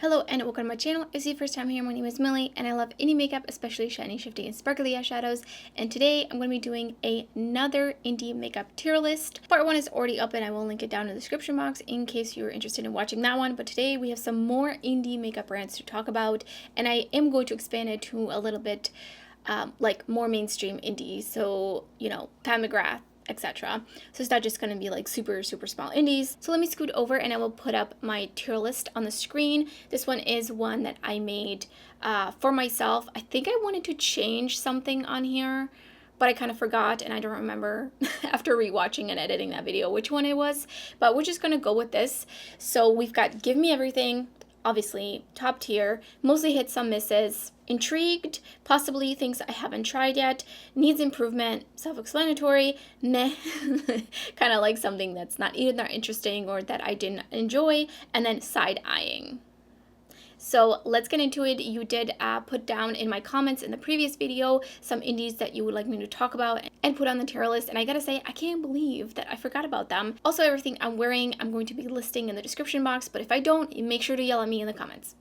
Hello and welcome to my channel. If it's your first time here, my name is Millie and I love indie makeup, especially shiny, shifty, and sparkly eyeshadows. And today I'm going to be doing another indie makeup tier list. Part 1 is already up and I will link it down in the description box in case you're interested in watching that one. But today we have some more indie makeup brands to talk about, and I am going to expand it to a little bit like more mainstream indie. So, you know, Pat McGrath, etc. So it's not just going to be like super small indies. So let me scoot over and I will put up my tier list on the screen. This one is one that I made for myself. I think I wanted to change something on here, but I kind of forgot and I don't remember after rewatching and editing that video which one it was. But we're just going to go with this. So we've got Give Me Everything, obviously top tier, mostly hits, some misses. Intrigued, possibly things I haven't tried yet, needs improvement, self-explanatory, meh, kind of like something that's not either that interesting or that I didn't enjoy, and then side-eyeing. So let's get into it. You did put down in my comments in the previous video some indies that you would like me to talk about and put on the tier list, and I gotta say, I can't believe that I forgot about them. Also, everything I'm wearing, I'm going to be listing in the description box, but if I don't, make sure to yell at me in the comments.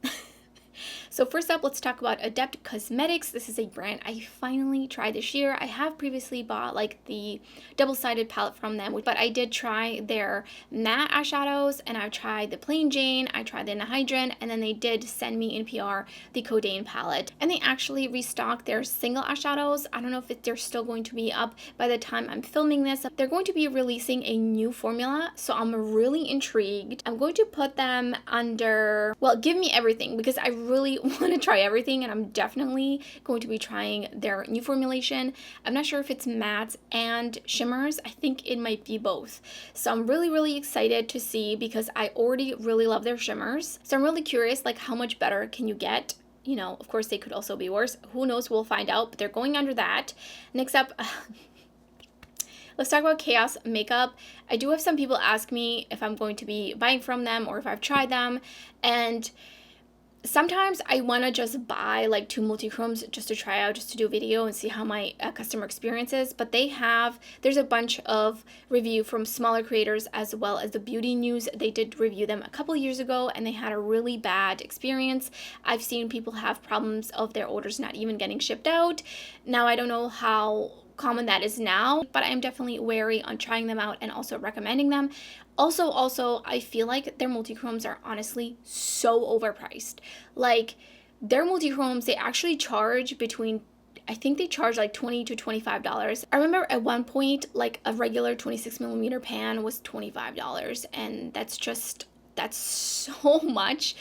So first up, let's talk about Adept Cosmetics. This is a brand I finally tried this year. I have previously bought like the double-sided palette from them, but I did try their matte eyeshadows, and I've tried the Plain Jane, I tried the Anhydrous, and then they did send me in PR the Codain palette. And they actually restocked their single eyeshadows. I don't know if they're still going to be up by the time I'm filming this. They're going to be releasing a new formula, so I'm really intrigued. I'm going to put them under, well, Give Me Everything, because I really want to try everything, and I'm definitely going to be trying their new formulation. I'm not sure if it's mattes and shimmers. I think it might be both. So I'm really excited to see, because I already really love their shimmers. So I'm really curious, like, how much better can you get? You know, of course they could also be worse. Who knows? We'll find out, but they're going under that. Next up, let's talk about Chaos Makeup. I do have some people ask me if I'm going to be buying from them or if I've tried them, and sometimes I want to just buy like 2 multi-chromes just to try out, just to do a video and see how my customer experience is. But there's a bunch of review from smaller creators as well as the Beauty News. They did review them a couple years ago and they had a really bad experience. I've seen people have problems of their orders not even getting shipped out. Now, I don't know how common that is now, but I am definitely wary on trying them out and also recommending them. Also, I feel like their multi-chromes are honestly so overpriced. Like, their multi-chromes, they actually charge between, I think they charge like $20 to $25. I remember at one point, like a regular 26mm pan was $25, and that's so much.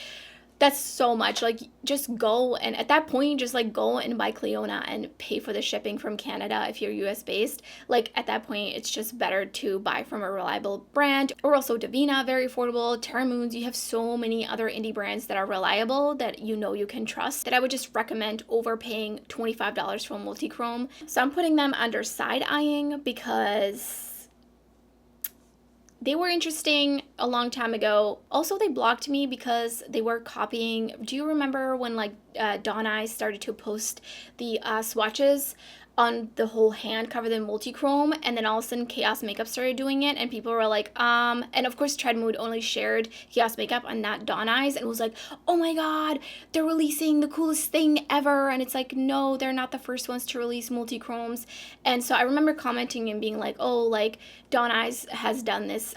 That's so much. Like, just go, and at that point, just like go and buy Cleona and pay for the shipping from Canada if you're US based. Like, at that point, it's just better to buy from a reliable brand. Or also Davina, very affordable. Terra Moons, you have so many other indie brands that are reliable that you know you can trust, that I would just recommend over paying $25 for a multi-chrome. So I'm putting them under side-eyeing because they were interesting a long time ago. Also, they blocked me because they were copying. Do you remember when like Dawn Eyes started to post the swatches on the whole hand covered in multi-chrome, and then all of a sudden Chaos Makeup started doing it, and people were like, and of course Tread Mood only shared Chaos Makeup and not Dawn Eyes, and it was like, oh my god, they're releasing the coolest thing ever, and it's like, no, they're not the first ones to release multi-chromes. And so I remember commenting and being like, oh, like, Dawn Eyes has done this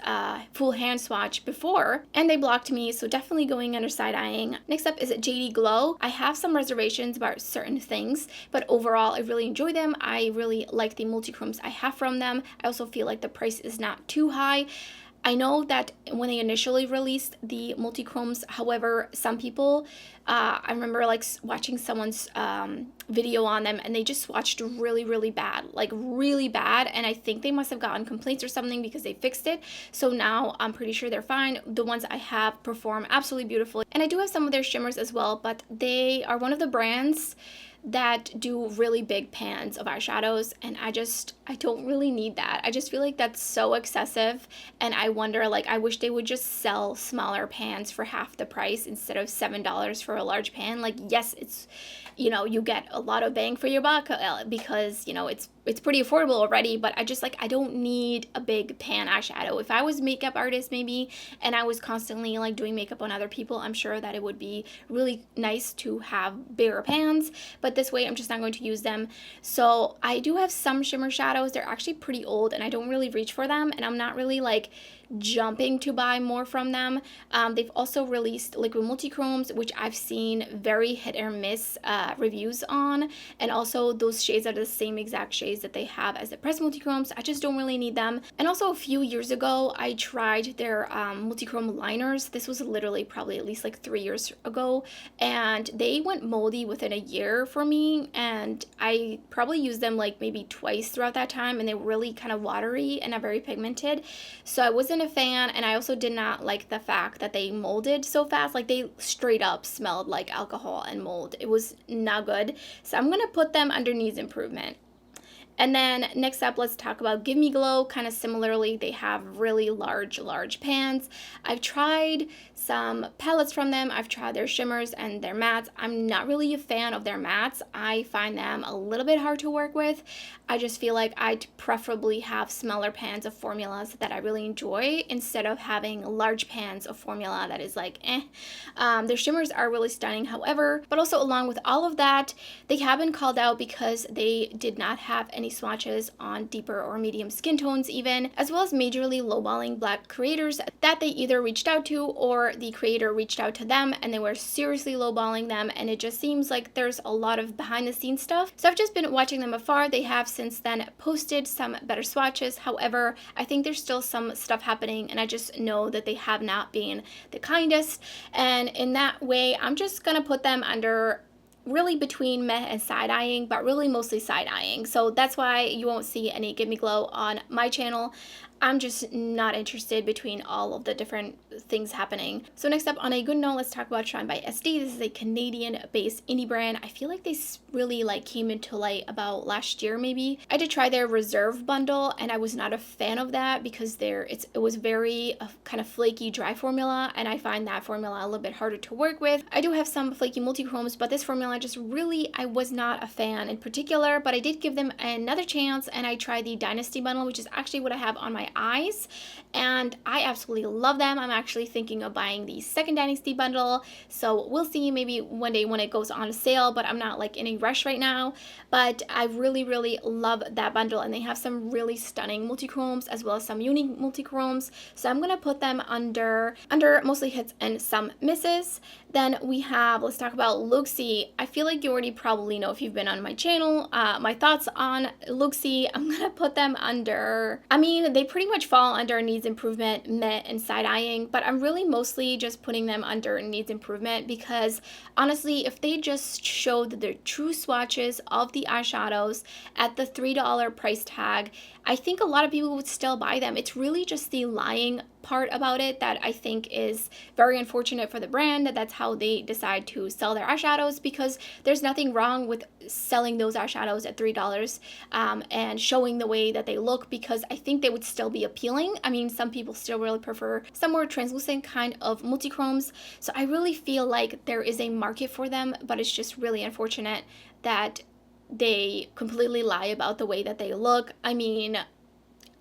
full hand swatch before, and they blocked me, so definitely going under side-eyeing. Next up is JD Glow. I have some reservations about certain things, but overall I really enjoy them. I really like the multi-chromes I have from them. I also feel like the price is not too high. I know that when they initially released the multi-chromes, however, some people, I remember like watching someone's video on them, and they just swatched really bad, like really bad, and I think they must have gotten complaints or something because they fixed it. So now I'm pretty sure they're fine. The ones I have perform absolutely beautifully, and I do have some of their shimmers as well, but they are one of the brands that do really big pans of eyeshadows, and I just I don't really need that. I just feel like that's so excessive, and I wonder, like, I wish they would just sell smaller pans for half the price instead of $7 for a large pan. Like, yes, it's, you know, you get a lot of bang for your buck because, you know, it's pretty affordable already, but I just, like, I don't need a big pan eyeshadow. If I was a makeup artist maybe, and I was constantly like doing makeup on other people, I'm sure that it would be really nice to have bigger pans, but this way I'm just not going to use them. So I do have some shimmer shadows. They're actually pretty old and I don't really reach for them, and I'm not really like jumping to buy more from them. They've also released liquid multichromes, which I've seen very hit or miss reviews on, and also those shades are the same exact shades that they have as the pressed multichromes. I just don't really need them. And also a few years ago I tried their multichrome liners. This was literally probably at least like 3 years ago, and they went moldy within a year for me, and I probably used them like maybe twice throughout that time, and they were really kind of watery and not very pigmented, so I wasn't a fan. And I also did not like the fact that they molded so fast. Like, they straight up smelled like alcohol and mold. It was not good, so I'm gonna put them under needs improvement. And then next up, let's talk about Give Me Glow. Kind of similarly, they have really large pans. I've tried some palettes from them. I've tried their shimmers and their mattes. I'm not really a fan of their mattes. I find them a little bit hard to work with. I just feel like I'd preferably have smaller pans of formulas that I really enjoy instead of having large pans of formula that is like, eh. Their shimmers are really stunning, however, but also along with all of that, they have been called out because they did not have any swatches on deeper or medium skin tones even, as well as majorly lowballing Black creators that they either reached out to or the creator reached out to them and they were seriously lowballing them, and it just seems like there's a lot of behind the scenes stuff. So I've just been watching them afar. They have since then posted some better swatches. However, I think there's still some stuff happening, and I just know that they have not been the kindest, and in that way I'm just gonna put them under really between meh and side-eyeing, but really mostly side-eyeing. So that's why you won't see any Give Me Glow on my channel. I'm just not interested between all of the different things happening. So next up, on a good note, let's talk about ShinebySD. This is a Canadian-based indie brand. I feel like they really like came into light about last year maybe. I did try their Reserve bundle and I was not a fan of that because it was very kind of flaky dry formula, and I find that formula a little bit harder to work with. I do have some flaky multichromes, but this formula just really, I was not a fan in particular, but I did give them another chance and I tried the Dynasty bundle, which is actually what I have on my eyes, and I absolutely love them. I'm actually thinking of buying the second Dynasty bundle, so we'll see maybe one day when it goes on sale, but I'm not like in a rush right now. But I really love that bundle, and they have some really stunning multichromes as well as some unique multichromes, so I'm gonna put them under mostly hits and some misses. Then we have, let's talk about Luxie. I feel like you already probably know if you've been on my channel my thoughts on Luxie. I'm gonna put them under, I mean, they pretty much fall under needs improvement, meh, and side-eyeing, but I'm really mostly just putting them under needs improvement because honestly, if they just showed their true swatches of the eyeshadows at the $3 price tag, I think a lot of people would still buy them. It's really just the lying part about it that I think is very unfortunate for the brand. That's how they decide to sell their eyeshadows, because there's nothing wrong with selling those eyeshadows at $3 and showing the way that they look, because I think they would still be appealing. I mean, some people still really prefer some more translucent kind of multichromes, so I really feel like there is a market for them, but it's just really unfortunate that they completely lie about the way that they look. I mean,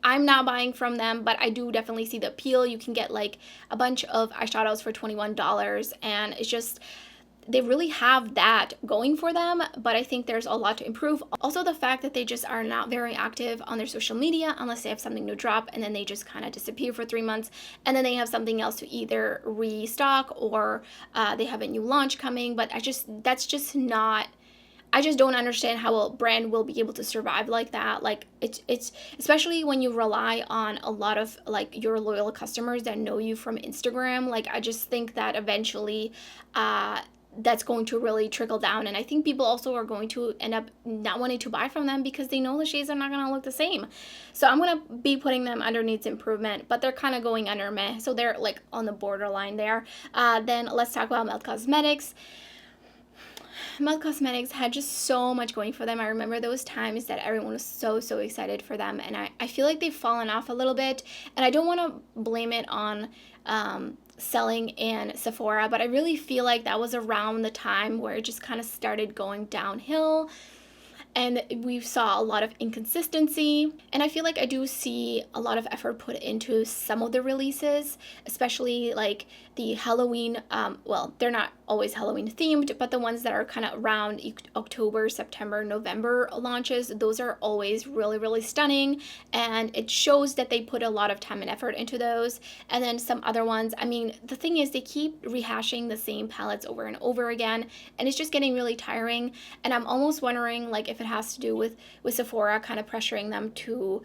I'm not buying from them, but I do definitely see the appeal. You can get like a bunch of eyeshadows for $21, and it's just, they really have that going for them, but I think there's a lot to improve. Also, the fact that they just are not very active on their social media unless they have something to drop, and then they just kind of disappear for 3 months, and then they have something else to either restock or they have a new launch coming. But that's just not, I just don't understand how a brand will be able to survive like that. Like, it's especially when you rely on a lot of like your loyal customers that know you from Instagram. Like, I just think that eventually that's going to really trickle down, and I think people also are going to end up not wanting to buy from them because they know the shades are not going to look the same. So I'm going to be putting them under needs improvement, but they're kind of going under meh, so they're like on the borderline there. Then let's talk about Melt Cosmetics. Melt Cosmetics had just so much going for them. I remember those times that everyone was so excited for them, and I feel like they've fallen off a little bit, and I don't want to blame it on selling in Sephora, but I really feel like that was around the time where it just kind of started going downhill, and we saw a lot of inconsistency. And I feel like I do see a lot of effort put into some of the releases, especially like the Halloween, well, they're not always Halloween themed, but the ones that are kind of around October, September, November launches, those are always really stunning, and it shows that they put a lot of time and effort into those. And then some other ones, I mean, the thing is, they keep rehashing the same palettes over and over again, and it's just getting really tiring. And I'm almost wondering like if it has to do with Sephora kind of pressuring them to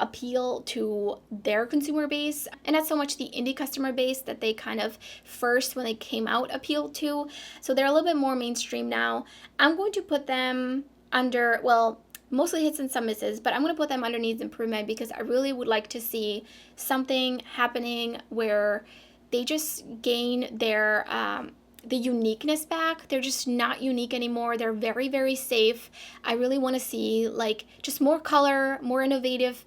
appeal to their consumer base, and not so much the indie customer base that they kind of first, when they came out, appealed to. So they're a little bit more mainstream now. I'm going to put them under, well, mostly hits and some misses, but I'm going to put them under needs improvement, because I really would like to see something happening where they just gain their the uniqueness back. They're just not unique anymore. They're very safe. I really want to see like just more color, more innovative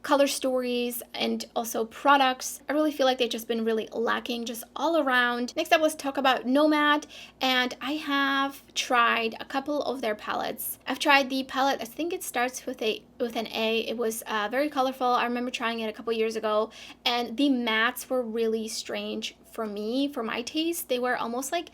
color stories, and also products. I really feel like they've just been really lacking just all around. Next up, let's talk about Nomad, and I have tried a couple of their palettes. I've tried the palette, I think it starts with an A. It was very colorful. I remember trying it a couple years ago, and the mattes were really strange for me, for my taste. They were almost like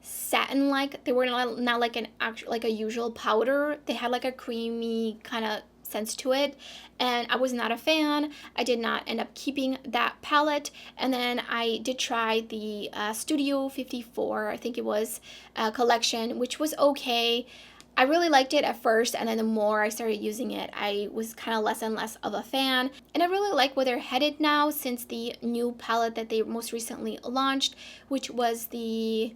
satin-like. They were not like an actual, like a usual powder. They had like a creamy kind of sense to it, and I was not a fan. I did not end up keeping that palette. And then I did try the Studio 54, I think it was, collection, which was okay. I really liked it at first, and then the more I started using it, I was kind of less and less of a fan. And I really like where they're headed now, since the new palette that they most recently launched, which was the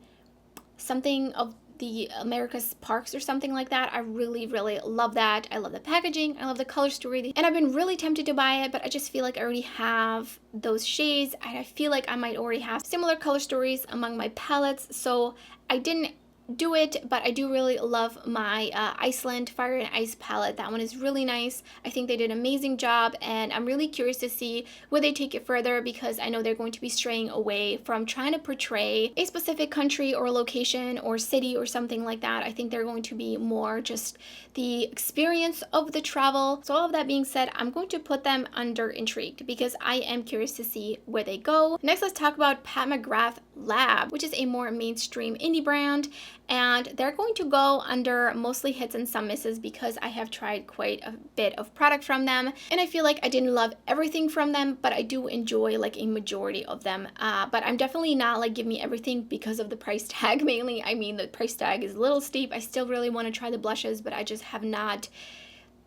something of the America's Parks or something like that. I really love that. I love the packaging, I love the color story, and I've been really tempted to buy it, but I just feel like I already have those shades, and I feel like I might already have similar color stories among my palettes, so I didn't do it. But I do really love my Iceland Fire and Ice palette. That one is really nice. I think they did an amazing job, and I'm really curious to see where they take it further, because I know they're going to be straying away from trying to portray a specific country or location or city or something like that. I think they're going to be more just the experience of the travel. So all of that being said, I'm going to put them under intrigued, because I am curious to see where they go. Next, let's talk about Pat McGrath Lab, which is a more mainstream indie brand, and they're going to go under mostly hits and some misses, because I have tried quite a bit of product from them, and I feel like I didn't love everything from them, but I do enjoy like a majority of them. But I'm definitely not like give me everything because of the price tag mainly. I mean, the price tag is a little steep. I still really want to try the blushes, but I just have not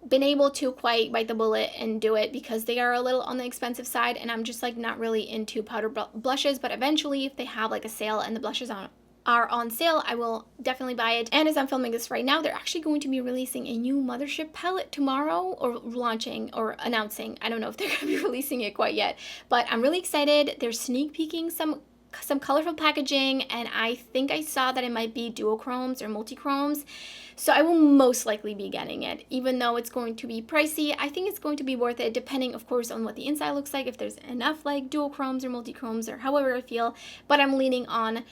been able to quite bite the bullet and do it, because they are a little on the expensive side, and I'm just like not really into powder blushes. But eventually, if they have like a sale and the blushes are on sale, I will definitely buy it. And as I'm filming this right now, they're actually going to be releasing a new Mothership palette tomorrow, or launching or announcing. I don't know if they're going to be releasing it quite yet, but I'm really excited. They're sneak peeking some colorful packaging, and I think I saw that it might be duochromes or multichromes, so I will most likely be getting it. Even though it's going to be pricey, I think it's going to be worth it, depending of course on what the inside looks like, if there's enough like duochromes or multichromes or however I feel. But I'm leaning on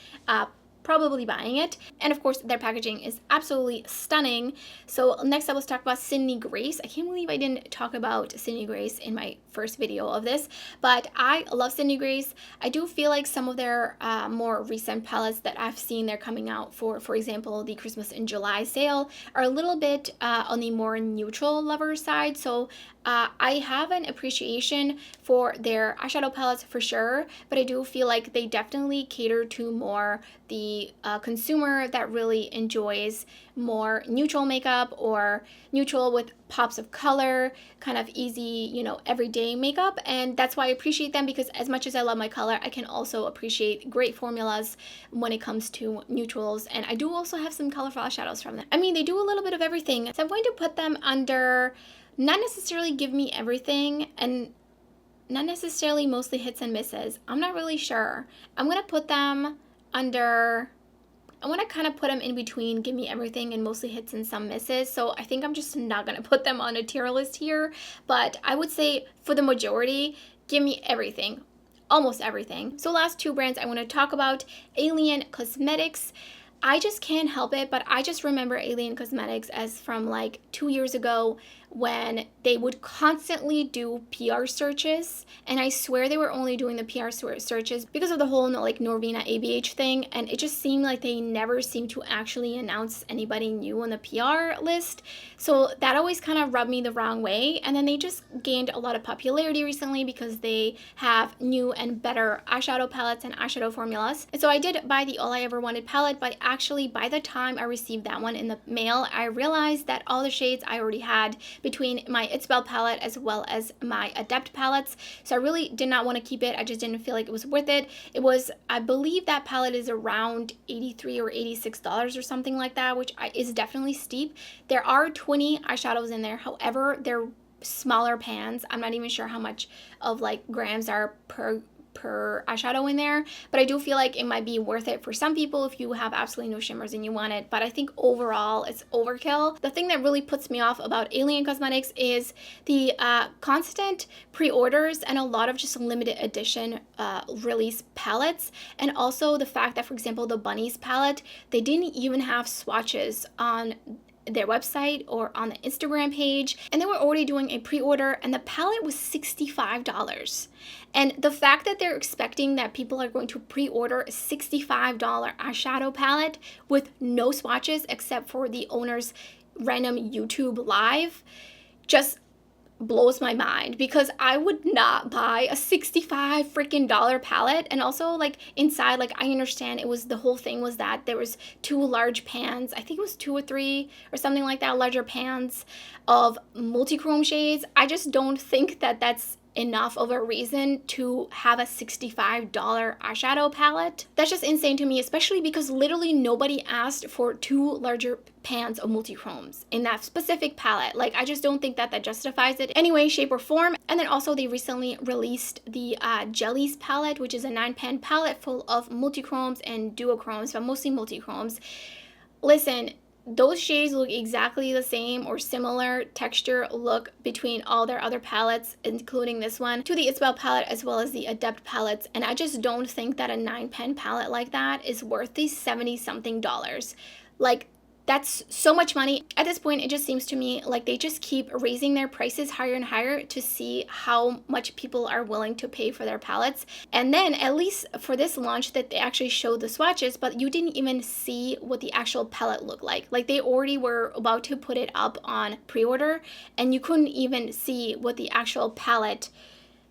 probably buying it. And of course, their packaging is absolutely stunning. So next up, let's talk about Sydney Grace. I can't believe I didn't talk about Sydney Grace in my first video of this, but I love Sydney Grace. I do feel like some of their more recent palettes that I've seen they're coming out for example, the Christmas in July sale, are a little bit on the more neutral lover side. So I have an appreciation for their eyeshadow palettes for sure, but I do feel like they definitely cater to more the consumer that really enjoys more neutral makeup, or neutral with pops of color, kind of easy, you know, everyday makeup. And that's why I appreciate them, because as much as I love my color, I can also appreciate great formulas when it comes to neutrals. And I do also have some colorful eyeshadows from them. I mean, they do a little bit of everything. So I'm going to put them under not necessarily give me everything, and not necessarily mostly hits and misses. I'm not really sure. I'm going to put them under I want to kind of put them in between Give Me Everything and Mostly Hits and Some Misses. So I think I'm just not going to put them on a tier list here. But I would say for the majority, Give Me Everything. Almost everything. So last two brands I want to talk about, Alien Cosmetics. I just can't help it, but I just remember Alien Cosmetics as from like 2 years ago when they would constantly do PR searches, and I swear they were only doing the PR searches because of the whole like Norvina ABH thing, and it just seemed like they never seemed to actually announce anybody new on the PR list. So that always kind of rubbed me the wrong way, and then they just gained a lot of popularity recently because they have new and better eyeshadow palettes and eyeshadow formulas. And so I did buy the All I Ever Wanted palette, but actually by the time I received that one in the mail, I realized that all the shades I already had between my It's Belle palette as well as my Adept palettes. So I really did not want to keep it. I just didn't feel like it was worth it. It was, I believe that palette is around $83 or $86 or something like that, which is definitely steep. There are 20 eyeshadows in there. However, they're smaller pans. I'm not even sure how much of like grams are per eyeshadow in there, but I do feel like it might be worth it for some people if you have absolutely no shimmers and you want it. But I think overall it's overkill. The thing that really puts me off about Alien Cosmetics is the constant pre-orders and a lot of just limited edition release palettes, and also the fact that, for example, the Bunnies palette, they didn't even have swatches on their website or on the Instagram page, and they were already doing a pre-order, and the palette was $65. And the fact that they're expecting that people are going to pre-order a $65 eyeshadow palette with no swatches except for the owner's random YouTube live just blows my mind, because I would not buy a $65 freaking palette. And also, like, inside, like, I understand it was, the whole thing was that there was 2 large pans, I think it was 2 or 3 or something like that, larger pans of multi-chrome shades. I just don't think that that's enough of a reason to have a $65 eyeshadow palette. That's just insane to me, especially because literally nobody asked for 2 larger pans of multi-chromes in that specific palette. Like, I just don't think that that justifies it any way, shape, or form. And then also they recently released the Jellies palette, which is a 9-pan palette full of multi-chromes and duochromes, but mostly multi-chromes. Listen, those shades look exactly the same or similar texture look between all their other palettes, including this one, to the It's Belle palette as well as the Adept palettes. And I just don't think that a 9-pan palette like that is worth these $70-something. Like, that's so much money. At this point, it just seems to me like they just keep raising their prices higher and higher to see how much people are willing to pay for their palettes. And then, at least for this launch, that they actually showed the swatches, but you didn't even see what the actual palette looked like. Like, they already were about to put it up on pre-order, and you couldn't even see what the actual palette,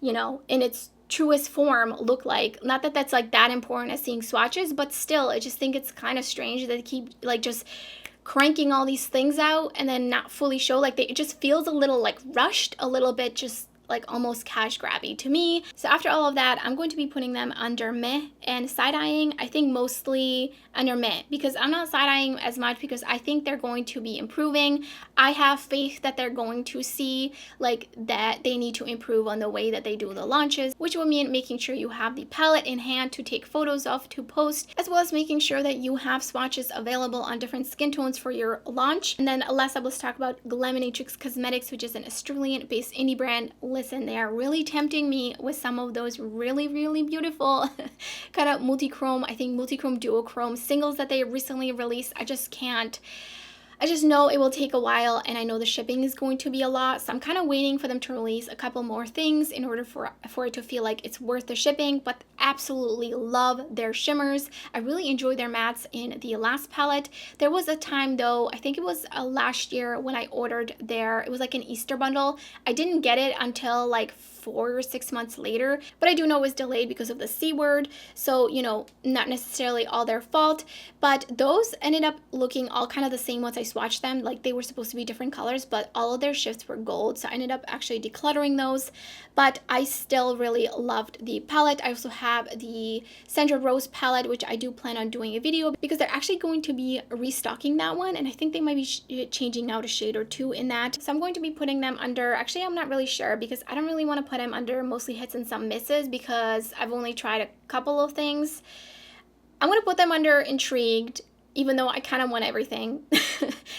you know, in its truest form look like. Not that that's like that important as seeing swatches, but still, I just think it's kind of strange that they keep like just cranking all these things out and then not fully show. Like, it just feels a little like rushed, a little bit just like almost cash grabby to me. So after all of that, I'm going to be putting them under meh and side-eyeing. I think mostly under meh, because I'm not side-eyeing as much because I think they're going to be improving. I have faith that they're going to see like that they need to improve on the way that they do the launches, which will mean making sure you have the palette in hand to take photos of, to post, as well as making sure that you have swatches available on different skin tones for your launch. And then last up, let's talk about Glaminatrix Cosmetics, which is an Australian-based indie brand. Listen, they are really tempting me with some of those really, really beautiful kind of multi-chrome, I think multi-chrome, duochrome singles that they recently released. I just can't. I just know it will take a while, and I know the shipping is going to be a lot, so I'm kind of waiting for them to release a couple more things in order for it to feel like it's worth the shipping. But absolutely love their shimmers. I really enjoyed their mattes in the last palette. There was a time though, I think it was last year, when I ordered it was like an Easter bundle. I didn't get it until like 4 or 6 months later, but I do know it was delayed because of the C word, so you know, not necessarily all their fault. But those ended up looking all kind of the same once I swatched them. Like, they were supposed to be different colors, but all of their shifts were gold, so I ended up actually decluttering those. But I still really loved the palette. I also have the Sandra Rose palette, which I do plan on doing a video because they're actually going to be restocking that one, and I think they might be changing out a shade or 2 in that. So I'm going to be putting them under, actually I'm not really sure, because I don't really want to put them under Mostly Hits and Some Misses because I've only tried a couple of things. I'm going to put them under Intrigued even though I kind of want everything.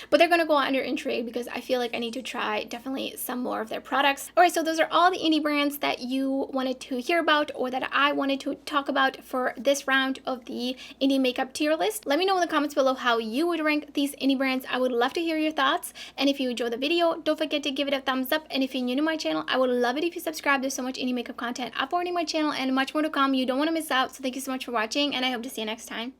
But they're going to go under intrigue because I feel like I need to try definitely some more of their products. Alright, so those are all the indie brands that you wanted to hear about or that I wanted to talk about for this round of the indie makeup tier list. Let me know in the comments below how you would rank these indie brands. I would love to hear your thoughts. And if you enjoyed the video, don't forget to give it a thumbs up. And if you're new to my channel, I would love it if you subscribe. There's so much indie makeup content uploading my channel and much more to come. You don't want to miss out. So thank you so much for watching, and I hope to see you next time.